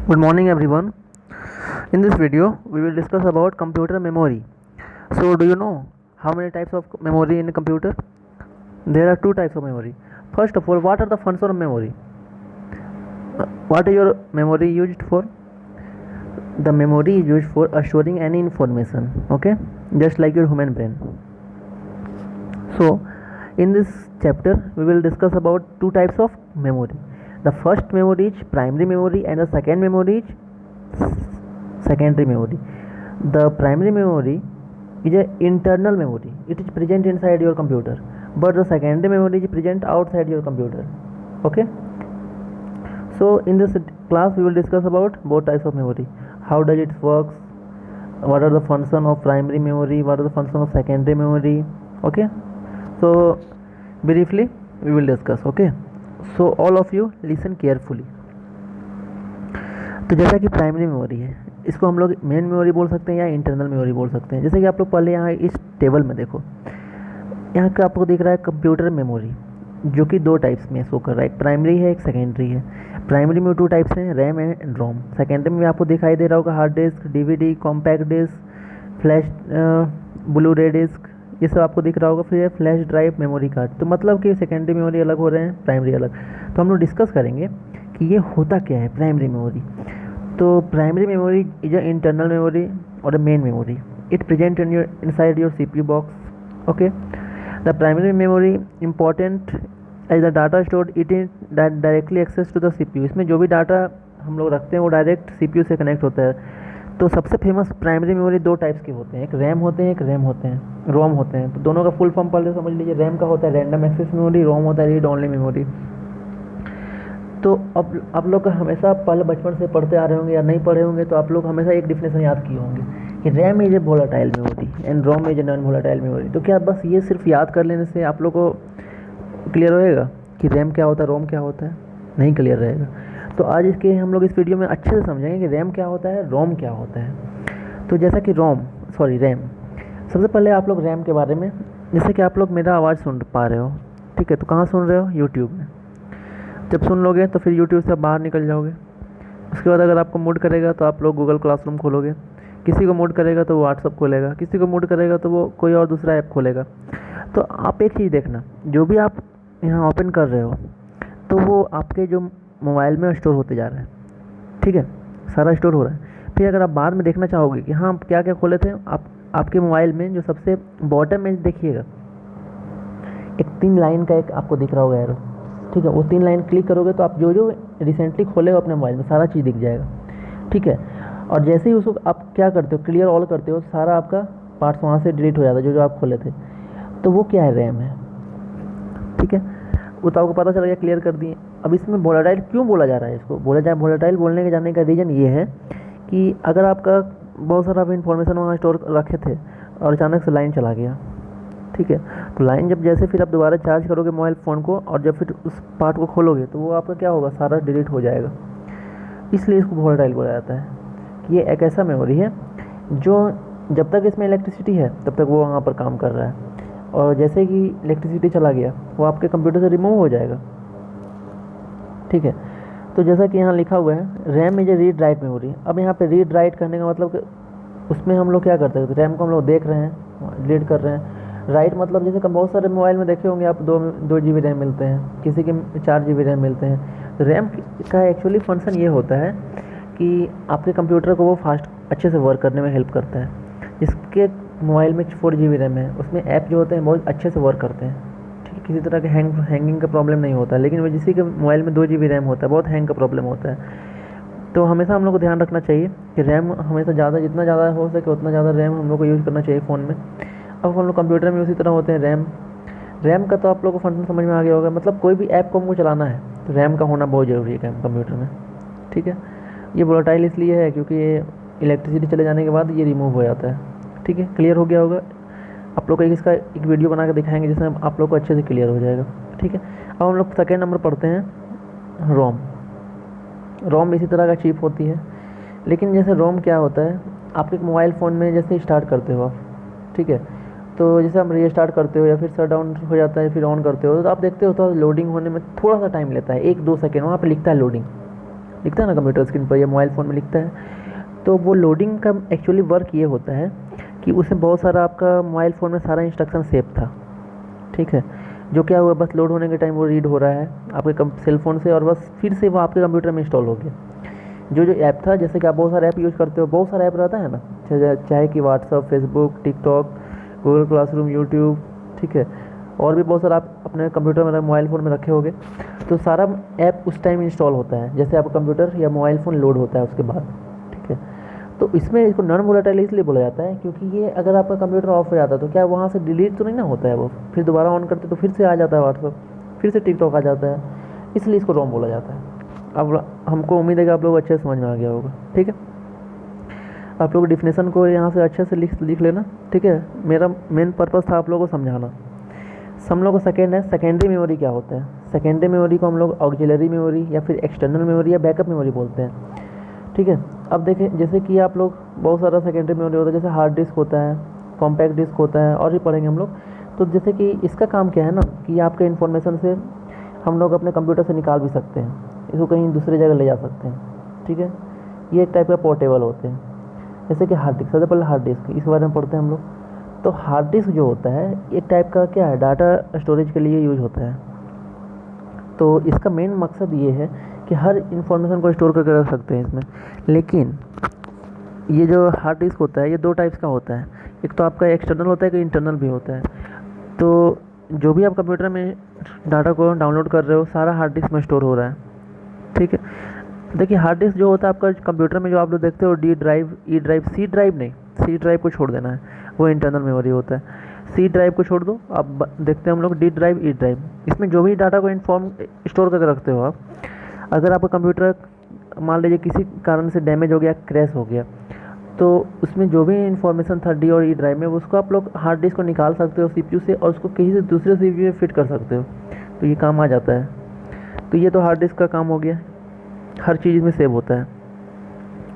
Good morning everyone. In this video we will discuss about computer memory. So do you know how many types of memory in a computer? There are two types of memory. First of all, what are the functions of memory? What is your memory used for? The memory is used for storing any information, okay? Just like your human brain. So in this chapter we will discuss about two types of memory. The first memory is primary memory and the second memory is secondary memory. The primary memory is an internal memory. It is present inside your computer, but the secondary memory is present outside your computer. Okay. So in this class we will discuss about both types of memory. How does it works? What are the function of primary memory? What are the function of secondary memory? Okay. So briefly we will discuss. Okay. So all of you listen carefully. तो जैसा कि primary memory है, इसको हम लोग main memory बोल सकते हैं या इंटरनल मेमोरी बोल सकते हैं। जैसे कि आप लोग पहले यहाँ इस टेबल में देखो, यहाँ का आपको दिख रहा है कंप्यूटर मेमोरी, जो कि दो टाइप्स में शो कर रहा है, एक प्राइमरी है एक सेकेंडरी है। प्राइमरी में टू टाइप्स हैं, रैम एंड रोम। सेकेंडरी में आपको दिखाई दे रहा होगा hard disk, DVD, compact disk, flash, blu ray disk, ये सब आपको दिख रहा होगा। फिर फ्लैश ड्राइव, मेमोरी कार्ड। तो मतलब कि सेकेंडरी मेमोरी अलग हो रहे हैं, प्राइमरी अलग। तो हम लोग डिस्कस करेंगे कि ये होता क्या है प्राइमरी मेमोरी। तो primary memory is a internal memory और a main memory. It present in your inside your CPU box. Okay, the primary memory important as the data stored it is directly access to the CPU। इसमें जो भी data हम लोग रखते हैं वो direct CPU से कनेक्ट होता है। तो सबसे फेमस प्राइमरी मेमोरी दो टाइप्स के होते हैं, एक रैम होते हैं, एक रैम होते हैं, रोम होते हैं। तो दोनों का फुल फॉर्म पहले समझ लीजिए। रैम का होता है रैंडम एक्सेस मेमोरी, रोम होता है रीड ओनली मेमोरी। तो अब आप लोग हमेशा पहले बचपन से पढ़ते आ रहे होंगे या नहीं पढ़े होंगे, तो आप लोग हमेशा एक डिफिनेशन याद किए होंगे कि RAM is a volatile memory and ROM is a non volatile memory. तो क्या बस ये सिर्फ याद कर लेने से आप लोग को क्लियर होएगा कि रैम क्या होता है, रोम क्या होता है? नहीं क्लियर रहेगा। तो आज इसके हम लोग इस वीडियो में अच्छे से समझेंगे कि रैम क्या होता है, रोम क्या होता है। तो जैसा कि रैम, सबसे पहले आप लोग रैम के बारे में, जैसे कि आप लोग मेरा आवाज़ सुन पा रहे हो, ठीक है? तो कहाँ सुन रहे हो? यूट्यूब में। जब सुन लोगे तो फिर यूट्यूब से बाहर निकल जाओगे। उसके बाद अगर आपको मूड करेगा तो आप लोग गूगल क्लासरूम खोलोगे, किसी को मूड करेगा तो वो व्हाट्सअप खोलेगा, किसी को मूड करेगा तो वो कोई और दूसरा ऐप खोलेगा। तो आप एक चीज़ देखना, जो भी आप यहाँ ओपन कर रहे हो तो वो आपके जो मोबाइल में स्टोर होते जा रहा है, ठीक है? सारा स्टोर हो रहा है। फिर अगर आप बाद में देखना चाहोगे कि हाँ क्या क्या खोले थे, आपके मोबाइल में जो सबसे बॉटम में देखिएगा, एक 3 लाइन का एक आपको दिख रहा होगा एरो, ठीक है? वो 3 लाइन क्लिक करोगे तो आप जो जो रिसेंटली खोले हो अपने मोबाइल में सारा चीज़ दिख जाएगा, ठीक है? और जैसे ही उसको आप क्या करते हो, क्लियर ऑल करते हो, सारा आपका पार्ट्स वहाँ से डिलीट हो जाता है जो जो आप खोले थे। तो वो क्या है? रैम है, ठीक है? वो तो आपको पता चल गया, क्लियर कर दिए। अब इसमें वोलेटाइल क्यों बोला जा रहा है? इसको वोलेटाइल बोलने के जाने का रीज़न ये है कि अगर आपका बहुत सारा इन्फॉर्मेशन वहाँ स्टोर रखे थे और अचानक से लाइन चला गया, ठीक है? तो लाइन जब जैसे फिर आप दोबारा चार्ज करोगे मोबाइल फ़ोन को और जब फिर उस पार्ट को खोलोगे तो वो आपका क्या होगा? सारा डिलीट हो जाएगा। इसलिए इसको वोलेटाइल बोला जाता है कि ये एक ऐसा मेमोरी है जो जब तक इसमें इलेक्ट्रिसिटी है तब तक वो वहाँ पर काम कर रहा है, और जैसे कि इलेक्ट्रिसिटी चला गया वो आपके कंप्यूटर से रिमूव हो जाएगा, ठीक है? तो जैसा कि यहाँ लिखा हुआ है RAM is A read write memory. अब यहाँ पे रीड राइट करने का मतलब कि उसमें हम लोग क्या करते हैं, रैम को हम लोग देख रहे हैं, रीड कर रहे हैं। राइट मतलब जैसे कि बहुत सारे मोबाइल में देखे होंगे आप, 2 GB रैम मिलते हैं, किसी के 4 GB रैम मिलते हैं। तो रैम का एक्चुअली फंक्शन ये होता है कि आपके कंप्यूटर को वो फास्ट अच्छे से वर्क करने में हेल्प करता है। जिसके मोबाइल में 4 GB रैम है उसमें ऐप जो होते हैं बहुत अच्छे से वर्क करते हैं, ठीक है? किसी तरह के हैंगिंग का प्रॉब्लम नहीं होता है। लेकिन वो जिसी के मोबाइल में 2 GB रैम होता है बहुत हैंग का प्रॉब्लम होता है। तो हमेशा हम लोग को ध्यान रखना चाहिए कि रैम हमेशा ज़्यादा, जितना ज़्यादा हो सके उतना ज़्यादा रैम हम लोग को यूज़ करना चाहिए फ़ोन में। अब हम लोग कंप्यूटर में उसी तरह होते हैं। रैम का तो आप लोग को फंक्शन समझ में आ गया होगा। मतलब कोई भी ऐप को हमको चलाना है तो रैम का होना बहुत ज़रूरी है कंप्यूटर में, ठीक है? ये वोलेटाइल इसलिए है क्योंकि ये इलेक्ट्रिसिटी चले जाने के बाद ये रिमूव हो जाता है, ठीक है? क्लियर हो गया होगा। आप लोग को इसका एक वीडियो बना के दिखाएंगे जिसमें आप लोग को अच्छे से क्लियर हो जाएगा, ठीक है? अब हम लोग सेकेंड नंबर पढ़ते हैं रोम इसी तरह का चिप होती है। लेकिन जैसे रोम क्या होता है, आपके मोबाइल फ़ोन में जैसे स्टार्ट करते हो आप, ठीक है? तो जैसे आप रीस्टार्ट करते हो या फिर शट डाउन हो जाता है फिर ऑन करते हो तो आप देखते हो तो लोडिंग होने में थोड़ा सा टाइम लेता है, 1-2 सेकेंड। वहाँ पे लिखता है लोडिंग, लिखता है ना कंप्यूटर स्क्रीन पर या मोबाइल फ़ोन में लिखता है, तो वो लोडिंग का एक्चुअली वर्क ये होता है कि उसमें बहुत सारा आपका मोबाइल फ़ोन में सारा इंस्ट्रक्शन सेव था, ठीक है, जो क्या हुआ बस लोड होने के टाइम वो रीड हो रहा है आपके सेल फ़ोन से और बस फिर से वो आपके कंप्यूटर में इंस्टॉल हो गया। जो जो ऐप था, जैसे कि आप बहुत सारे ऐप यूज़ करते हो, बहुत सारा ऐप रहता है ना, चाहे कि WhatsApp, Facebook, TikTok, Google classroom, YouTube, ठीक है, और भी बहुत सारा आप अपने कंप्यूटर में मोबाइल फ़ोन में रखे होगे, तो सारा ऐप उस टाइम इंस्टॉल होता है जैसे आपका कंप्यूटर या मोबाइल फ़ोन लोड होता है उसके बाद, ठीक है। तो इसमें इसको नॉन वोलेटाइल इसलिए बोला जाता है क्योंकि ये अगर आपका कंप्यूटर ऑफ हो जाता है तो क्या वहाँ से डिलीट तो नहीं ना होता है, वो फिर दोबारा ऑन करते तो फिर से आ जाता है व्हाट्सअप, फिर से टिकटॉक आ जाता है, इसलिए इसको रोम बोला जाता है। अब हमको उम्मीद है कि आप लोग अच्छे से समझ में आ गया होगा, ठीक है। आप लोग डिफिनेशन को यहाँ से अच्छे से लिख लेना, ठीक है। मेरा मेन पर्पज़ था आप लोगों को समझाना। हम लोग को सेकेंड है, सेकेंडरी मेमोरी क्या होता है। सेकेंडरी मेमोरी को हम लोग ऑक्सिलरी मेमोरी या फिर एक्सटर्नल मेमोरी या बैकअप मेमोरी बोलते हैं, ठीक है। अब देखें, जैसे कि आप लोग बहुत सारा सेकेंडरी मेमोरी होता है, जैसे हार्ड डिस्क होता है, कॉम्पैक्ट डिस्क होता है, और भी पढ़ेंगे हम लोग। तो जैसे कि इसका काम क्या है ना कि आपके इन्फॉर्मेशन से हम लोग अपने कंप्यूटर से निकाल भी सकते हैं, इसको कहीं दूसरी जगह ले जा सकते हैं, ठीक है। ये एक टाइप का पोर्टेबल होते हैं। जैसे कि हार्ड डिस्क, सबसे पहले हार्ड डिस्क इस बारे में पढ़ते हैं हम लोग। तो हार्ड डिस्क जो होता है एक टाइप का क्या है, डाटा स्टोरेज के लिए यूज होता है। तो इसका मेन मकसद ये है कि हर इंफॉर्मेशन को स्टोर करके रख सकते हैं इसमें। लेकिन ये जो हार्ड डिस्क होता है ये दो टाइप्स का होता है, एक तो आपका एक्सटर्नल होता है, एक इंटरनल भी होता है। तो जो भी आप कंप्यूटर में डाटा को डाउनलोड कर रहे हो सारा हार्ड डिस्क में स्टोर हो रहा है, ठीक है। देखिए हार्ड डिस्क जो होता है आपका कंप्यूटर में, जो आप लोग देखते हो D drive, E drive, C drive नहीं, सी ड्राइव को छोड़ देना है, वो इंटरनल मेमोरी होता है। सी ड्राइव को छोड़ दो, अब देखते हैं हम लोग डी ड्राइव, ई ड्राइव। इसमें जो भी डाटा को स्टोर करके रखते हो आप, अगर आपका कंप्यूटर मान लीजिए किसी कारण से डैमेज हो गया, क्रैश हो गया, तो उसमें जो भी इंफॉर्मेशन था डी और ई ड्राइव में, उसको आप लोग हार्ड डिस्क को निकाल सकते हो सीपीयू से और उसको कहीं से दूसरे सीपीयू में फिट कर सकते हो, तो ये काम आ जाता है। तो ये तो हार्ड डिस्क का काम हो गया, हर चीज़ में सेव होता है।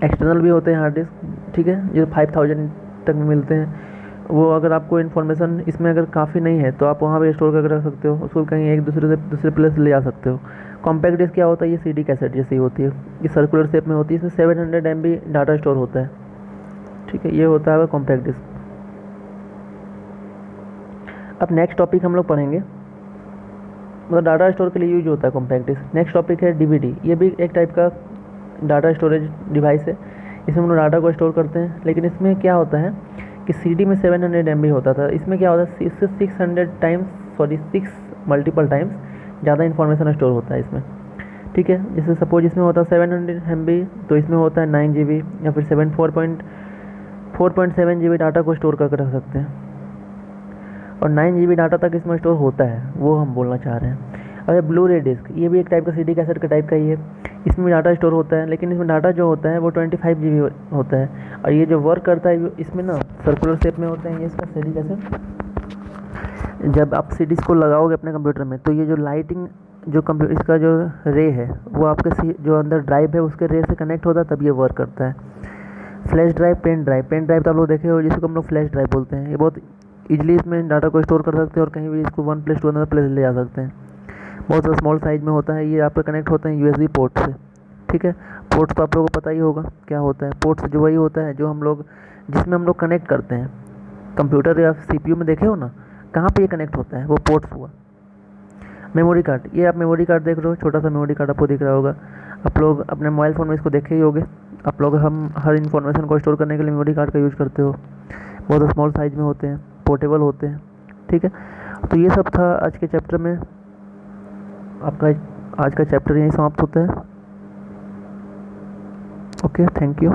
एक्सटर्नल भी होते हैं हार्ड डिस्क, ठीक है, जो 5000 तक में मिलते हैं। वो अगर आपको इन्फॉर्मेशन इसमें अगर काफ़ी नहीं है तो आप वहाँ पे स्टोर करके रख सकते हो, उसको कहीं एक दूसरे से दूसरे प्लेस ले जा सकते हो। कॉम्पैक्ट डिस्क क्या होता है, ये सीडी कैसेट जैसी होती है, ये सर्कुलर शेप में होती है, इसमें 700 MB डाटा स्टोर होता है, ठीक है। ये होता है कॉम्पैक्ट डिस्क। अब नेक्स्ट टॉपिक हम लोग पढ़ेंगे, मतलब डाटा स्टोर के लिए यूज होता है कॉम्पैक्ट डिस्क। नेक्स्ट टॉपिक है डीवीडी। ये भी एक टाइप का डाटा स्टोरेज डिवाइस है, इसमें हम लोग डाटा को स्टोर करते हैं। लेकिन इसमें क्या होता है कि सीडी में 700 MB होता था, इसमें क्या होता है इससे 6 मल्टीपल टाइम्स ज़्यादा इन्फॉर्मेशन स्टोर होता है इसमें, ठीक है। जैसे सपोज इसमें होता है 700 MB, तो इसमें होता है 9 GB या फिर 4.7 GB डाटा को स्टोर करके रख सकते हैं, और 9 GB डाटा तक इसमें स्टोर होता है, वो हम बोलना चाह रहे हैं। अब ब्लू रे डिस्क, ये भी एक टाइप का सीडी कैसेट का टाइप का ही है, इसमें भी डाटा स्टोर होता है, लेकिन इसमें डाटा जो होता है वो 25 GB होता है। और ये जो वर्क करता है इसमें ना सर्कुलर शेप में होता है ये इसका सीडी कैसेट। जब आप सीडीज को लगाओगे अपने कंप्यूटर में, तो ये जो लाइटिंग जो कंप्यूटर इसका जो रे है वो आपके जो अंदर ड्राइव है उसके रे से कनेक्ट होता है, तब ये वर्क करता है। Flash drive, pen drive, pen drive तो आप लोग देखे हो, जिसको हम लोग फ्लैश ड्राइव बोलते हैं। ये बहुत ईजिली इसमें डाटा को स्टोर कर सकते हैं और कहीं भी इसको one place to another place ले जा सकते हैं। बहुत स्मॉल साइज में होता है, ये आप पे कनेक्ट होते हैं यूएसबी पोर्ट से, ठीक है। पोर्ट्स तो आप लोगों को पता ही होगा क्या होता है। पोर्ट्स जो वही होता है जो हम लोग जिसमें हम लोग कनेक्ट करते हैं कंप्यूटर या सीपीयू में, देखे हो ना कहाँ पे ये कनेक्ट होता है, वो पोर्ट्स हुआ। मेमोरी कार्ड, ये आप मेमोरी कार्ड देख रहे हो, छोटा सा मेमोरी कार्ड आपको दिख रहा होगा, आप लोग अपने मोबाइल फ़ोन में इसको देखे ही होगे। आप लोग हम हर इन्फॉर्मेशन को स्टोर करने के लिए मेमोरी कार्ड का यूज़ करते हो, बहुत स्मॉल साइज में होते हैं, पोर्टेबल होते हैं, ठीक है। तो ये सब था आज के चैप्टर में। आपका आज का चैप्टर यहीं समाप्त होता है। Okay, thank you.